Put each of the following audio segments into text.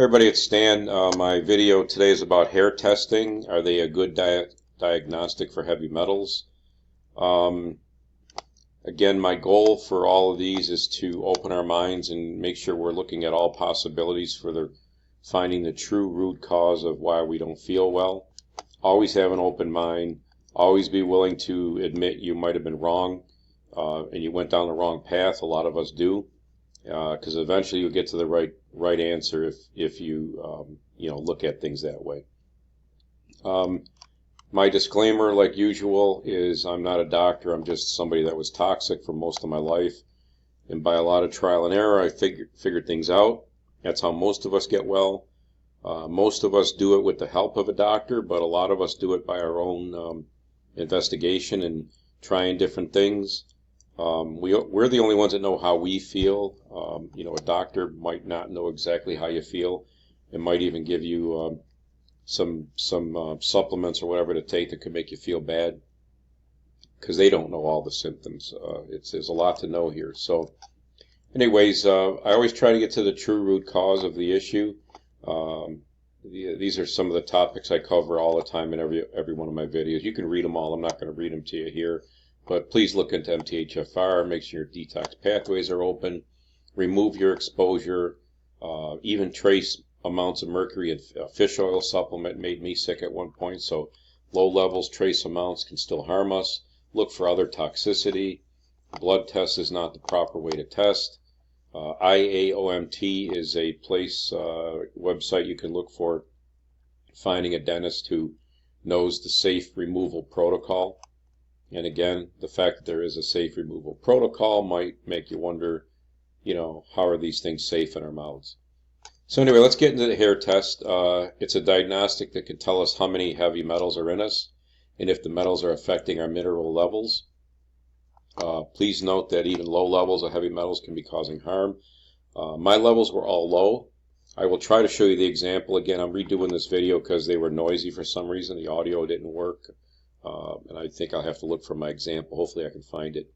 Everybody, it's Stan. My video today is about hair testing. Are they a good diagnostic for heavy metals? Again, my goal for all of these is to open our minds and make sure we're looking at all possibilities for finding the true root cause of why we don't feel well. Always have an open mind. Always be willing to admit you might have been wrong and you went down the wrong path. A lot of us do. Because eventually you'll get to the right answer if you look at things that way. My disclaimer, like usual, is I'm not a doctor. I'm just somebody that was toxic for most of my life, and by a lot of trial and error, I figured things out. That's how most of us get well. Most of us do it with the help of a doctor, but a lot of us do it by our own investigation and trying different things. We're the only ones that know how we feel. A doctor might not know exactly how you feel. It might even give you some supplements or whatever to take that could make you feel bad, because they don't know all the symptoms. There's a lot to know here. So, anyways, I always try to get to the true root cause of the issue. These are some of the topics I cover all the time in every one of my videos. You can read them all. I'm not going to read them to you here. But please look into MTHFR, make sure your detox pathways are open, remove your exposure, even trace amounts of mercury in fish oil supplement made me sick at one point, so low levels, trace amounts can still harm us. Look for other toxicity. Blood test is not the proper way to test. IAOMT is a website you can look for finding a dentist who knows the safe removal protocol. And again, the fact that there is a safe removal protocol might make you wonder, how are these things safe in our mouths? So anyway, let's get into the hair test. It's a diagnostic that can tell us how many heavy metals are in us and if the metals are affecting our mineral levels. Please note that even low levels of heavy metals can be causing harm. My levels were all low. I will try to show you the example. Again, I'm redoing this video because they were noisy for some reason. The audio didn't work. And I think I'll have to look for my example. Hopefully I can find it.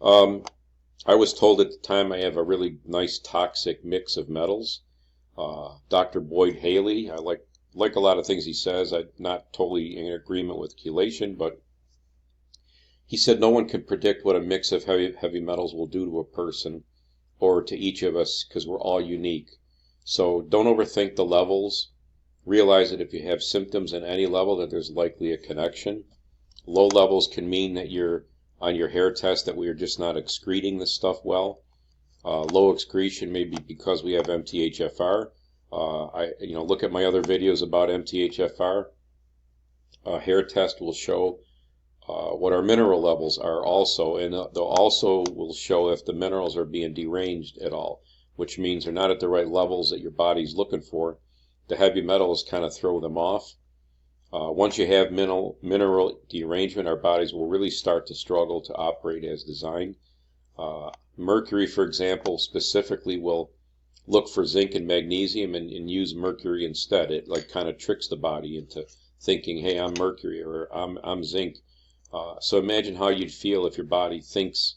I was told at the time I have a really nice toxic mix of metals. Dr. Boyd Haley, I like a lot of things he says. I'm not totally in agreement with chelation, but he said no one can predict what a mix of heavy metals will do to a person or to each of us, because we're all unique. So don't overthink the levels. Realize that if you have symptoms in any level, that there's likely a connection. Low levels can mean that you're on your hair test that we are just not excreting this stuff well. Low excretion may be because we have MTHFR. Look at my other videos about MTHFR. Hair test will show what our mineral levels are also, and they'll also will show if the minerals are being deranged at all, which means they're not at the right levels that your body's looking for. The heavy metals kind of throw them off. Once you have mineral derangement, our bodies will really start to struggle to operate as designed. Mercury, for example, specifically will look for zinc and magnesium and use mercury instead. It kind of tricks the body into thinking, hey, I'm mercury or I'm zinc. So imagine how you'd feel if your body thinks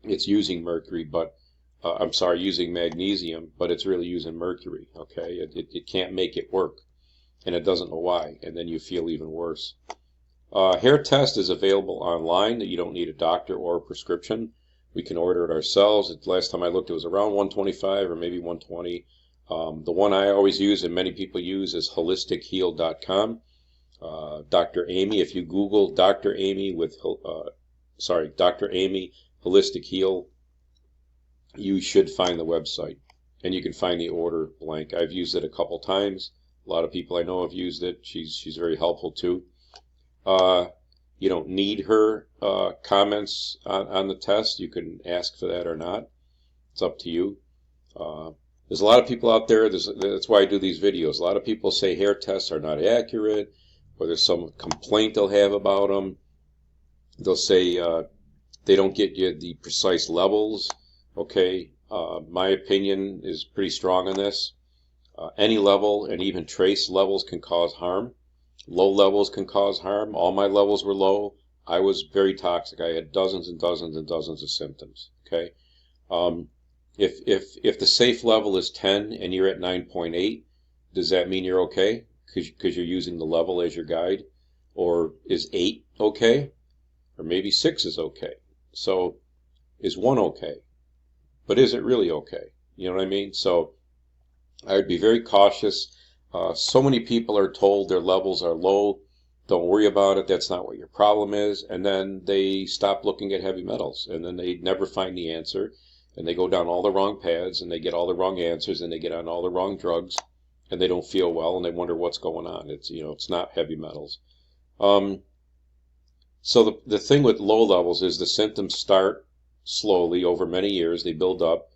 it's using mercury, but using magnesium, but it's really using mercury. Okay, it can't make it work, and it doesn't know why, and then you feel even worse. Hair test is available online. You don't need a doctor or a prescription. We can order it ourselves. Last time I looked, it was around $125 or maybe $120. The one I always use and many people use is holisticheal.com. Dr. Amy, if you Google Dr. Amy Dr. Amy Holistic Heal, you should find the website, and you can find the order blank. I've used it a couple times. A lot of people I know have used it. She's very helpful too. You don't need her comments on the test. You can ask for that or not. It's up to you. There's a lot of people out there. That's why I do these videos. A lot of people say hair tests are not accurate, or there's some complaint they'll have about them. They'll say they don't get you the precise levels. Okay, my opinion is pretty strong on this. Any level and even trace levels can cause harm. Low levels can cause harm. All my levels were low. I was very toxic. I had dozens and dozens and dozens of symptoms. Okay, If the safe level is 10 and you're at 9.8, does that mean you're okay? Because you're using the level as your guide? Or is 8 okay? Or maybe 6 is okay. So is 1 okay? But is it really okay? You know what I mean? So I would be very cautious. So many people are told their levels are low. Don't worry about it. That's not what your problem is. And then they stop looking at heavy metals. And then they never find the answer. And they go down all the wrong paths. And they get all the wrong answers. And they get on all the wrong drugs. And they don't feel well. And they wonder what's going on. It's not heavy metals. So the thing with low levels is the symptoms start slowly over many years. They build up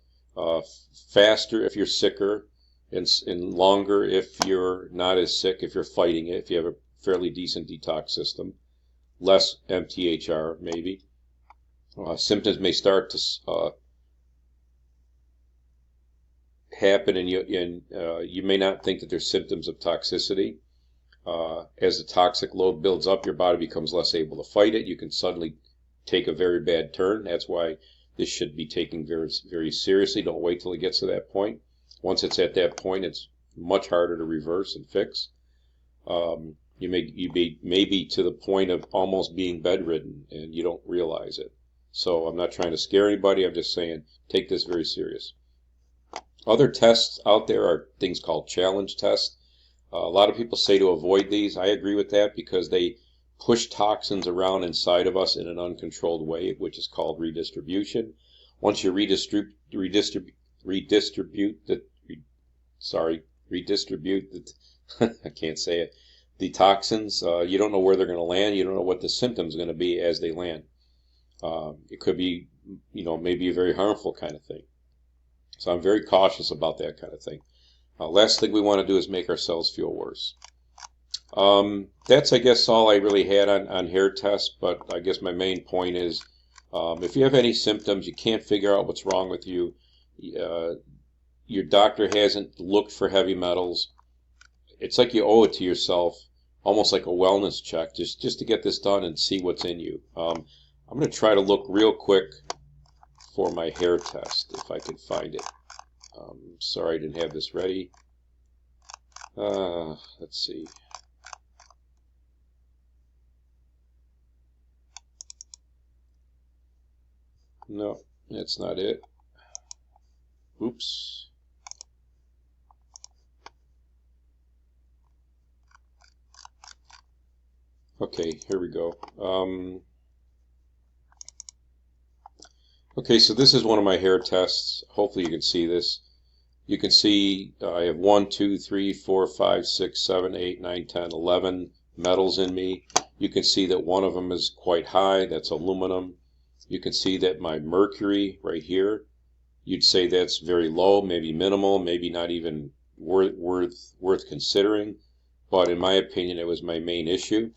faster if you're sicker, and longer if you're not as sick, if you're fighting it, if you have a fairly decent detox system. Less MTHFR maybe. Symptoms may start to happen, and you may not think that they're symptoms of toxicity. As the toxic load builds up, your body becomes less able to fight it. You can suddenly take a very bad turn. That's why this should be taken very, very seriously. Don't wait till it gets to that point. Once it's at that point, it's much harder to reverse and fix. You may be to the point of almost being bedridden, and you don't realize it. So I'm not trying to scare anybody. I'm just saying take this very serious. Other tests out there are things called challenge tests. A lot of people say to avoid these. I agree with that because they push toxins around inside of us in an uncontrolled way, which is called redistribution. Once you redistribute I can't say it, the toxins, you don't know where they're going to land. You don't know what the symptoms are going to be as they land. It could be, maybe a very harmful kind of thing. So I'm very cautious about that kind of thing. Last thing we want to do is make ourselves feel worse. That's, I guess, all I really had on hair tests, but I guess my main point is if you have any symptoms, you can't figure out what's wrong with you, your doctor hasn't looked for heavy metals, it's like you owe it to yourself, almost like a wellness check, just to get this done and see what's in you. I'm going to try to look real quick for my hair test, if I can find it. Sorry I didn't have this ready. Let's see. No, that's not it. Oops. Okay, here we go. Okay, so this is one of my hair tests. Hopefully you can see this. You can see I have 1, 2, 3, 4, 5, 6, 7, 8, 9, 10, 11 metals in me. You can see that one of them is quite high. That's aluminum. You can see that my mercury right here, you'd say that's very low, maybe minimal, maybe not even worth considering. But in my opinion, it was my main issue.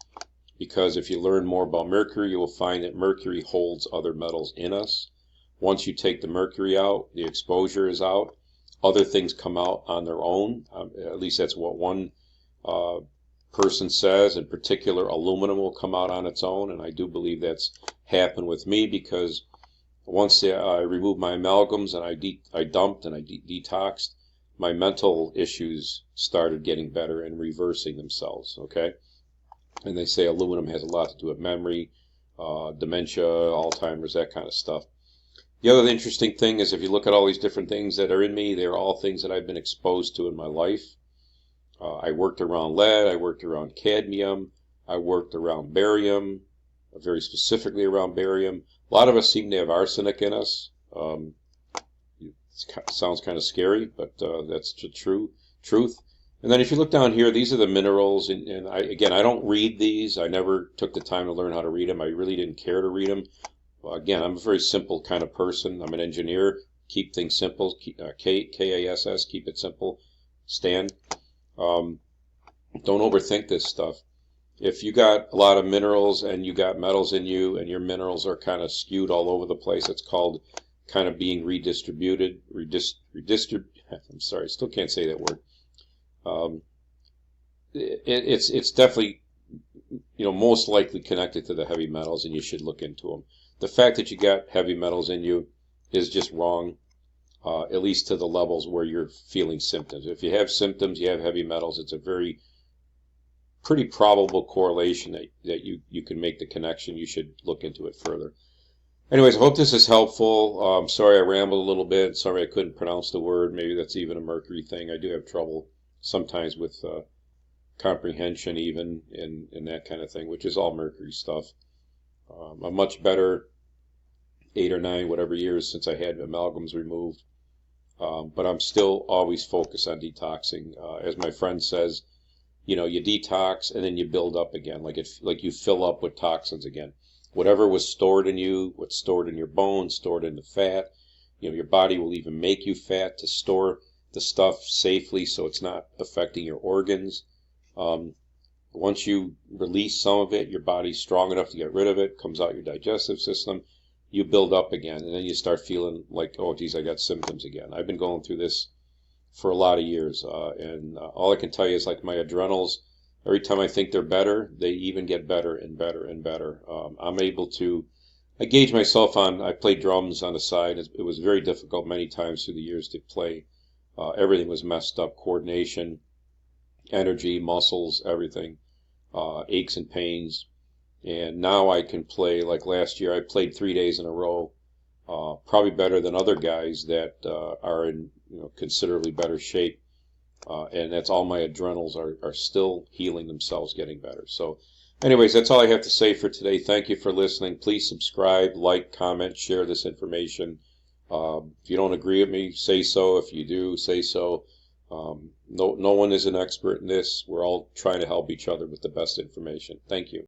Because if you learn more about mercury, you will find that mercury holds other metals in us. Once you take the mercury out, the exposure is out. Other things come out on their own. At least that's what one person says. In particular, aluminum will come out on its own, and I do believe that's happened with me because once I removed my amalgams and I dumped and I detoxed, my mental issues started getting better and reversing themselves, okay? And they say aluminum has a lot to do with memory, dementia, Alzheimer's, that kind of stuff. The other interesting thing is if you look at all these different things that are in me, they're all things that I've been exposed to in my life. I worked around lead, I worked around cadmium, I worked around barium, very specifically around barium. A lot of us seem to have arsenic in us. It sounds kind of scary, but that's the truth. And then if you look down here, these are the minerals. And I don't read these. I never took the time to learn how to read them. I really didn't care to read them. Again, I'm a very simple kind of person. I'm an engineer. Keep things simple. KASS, keep it simple. Stand. Don't overthink this stuff. If you got a lot of minerals and you got metals in you and your minerals are kind of skewed all over the place, it's called kind of being redistributed. I'm sorry, I still can't say that word. It's definitely, most likely connected to the heavy metals, and you should look into them. The fact that you got heavy metals in you is just wrong. at least to the levels where you're feeling symptoms. If you have symptoms, you have heavy metals, it's a pretty probable correlation that you can make the connection. You should look into it further. Anyways, I hope this is helpful. Sorry I rambled a little bit. Sorry I couldn't pronounce the word. Maybe that's even a Mercury thing. I do have trouble sometimes with comprehension even and that kind of thing, which is all Mercury stuff. I'm much better 8 or 9, whatever years since I had amalgams removed. But I'm still always focused on detoxing. As my friend says, you detox and then you build up again, like you fill up with toxins again. Whatever was stored in you, what's stored in your bones, stored in the fat, your body will even make you fat to store the stuff safely so it's not affecting your organs. Once you release some of it, your body's strong enough to get rid of it, comes out your digestive system, you build up again, and then you start feeling like, oh geez, I got symptoms again. I've been going through this for a lot of years, and all I can tell you is like my adrenals, every time I think they're better, they even get better and better and better. I'm able to, I gauge myself on, I play drums on the side. It was very difficult many times through the years to play. Everything was messed up, coordination, energy, muscles, everything, aches and pains. And now I can play, like last year, I played 3 days in a row, probably better than other guys that are in considerably better shape. And that's all my adrenals are still healing themselves, getting better. So anyways, that's all I have to say for today. Thank you for listening. Please subscribe, like, comment, share this information. If you don't agree with me, say so. If you do, say so. No one is an expert in this. We're all trying to help each other with the best information. Thank you.